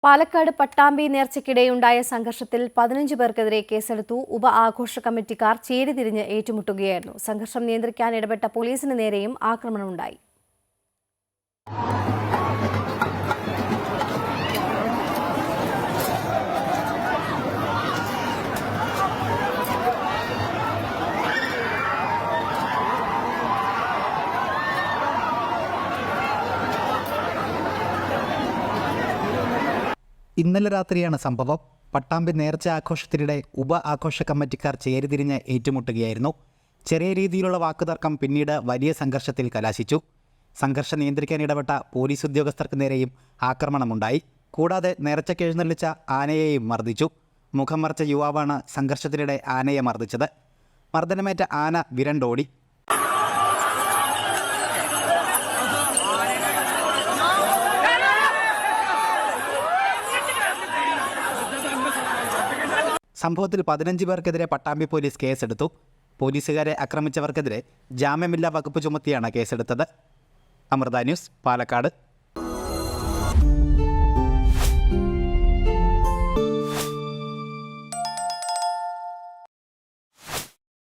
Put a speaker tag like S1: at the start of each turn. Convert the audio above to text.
S1: പാലക്കാട് പട്ടാമ്പി നേർച്ചയ്ക്കിടെയുണ്ടായ സംഘർഷത്തിൽ 15 പേർക്കെതിരെ കേസെടുത്തു. ഉപ ആഘോഷ കമ്മിറ്റിക്കാർ ചേരിതിരിഞ്ഞ് ഏറ്റുമുട്ടുകയായിരുന്നു. സംഘർഷം നിയന്ത്രിക്കാൻ ഇടപെട്ട പോലീസിന് നേരെയും ആക്രമണമുണ്ടായി.
S2: ഇന്നലെ രാത്രിയാണ് സംഭവം. പട്ടാമ്പി നേർച്ച ആഘോഷത്തിനിടെ ഉപ ആഘോഷ കമ്മിറ്റിക്കാർ ചേരിതിരിഞ്ഞ് ഏറ്റുമുട്ടുകയായിരുന്നു. ചെറിയ രീതിയിലുള്ള വാക്കുതർക്കം പിന്നീട് വലിയ സംഘർഷത്തിൽ കലാശിച്ചു. സംഘർഷം നിയന്ത്രിക്കാൻ ഇടപെട്ട പോലീസ് ഉദ്യോഗസ്ഥർക്ക് നേരെയും ആക്രമണമുണ്ടായി. കൂടാതെ നേർച്ചയ്ക്ക് എഴുന്നള്ളിച്ച ആനയെയും മർദ്ദിച്ചു. മുഖം മറച്ച യുവാവാണ് സംഘർഷത്തിനിടെ ആനയെ മർദ്ദിച്ചത്. മർദ്ദനമേറ്റ ആന വിരണ്ടോടി. സംഭവത്തിൽ 15 പേർക്കെതിരെ പട്ടാമ്പി പോലീസ് കേസെടുത്തു. പോലീസുകാരെ ആക്രമിച്ചവർക്കെതിരെ ജാമ്യമില്ലാ വകുപ്പ് ചുമത്തിയാണ് കേസെടുത്തത്. അമൃത ന്യൂസ്, പാലക്കാട്.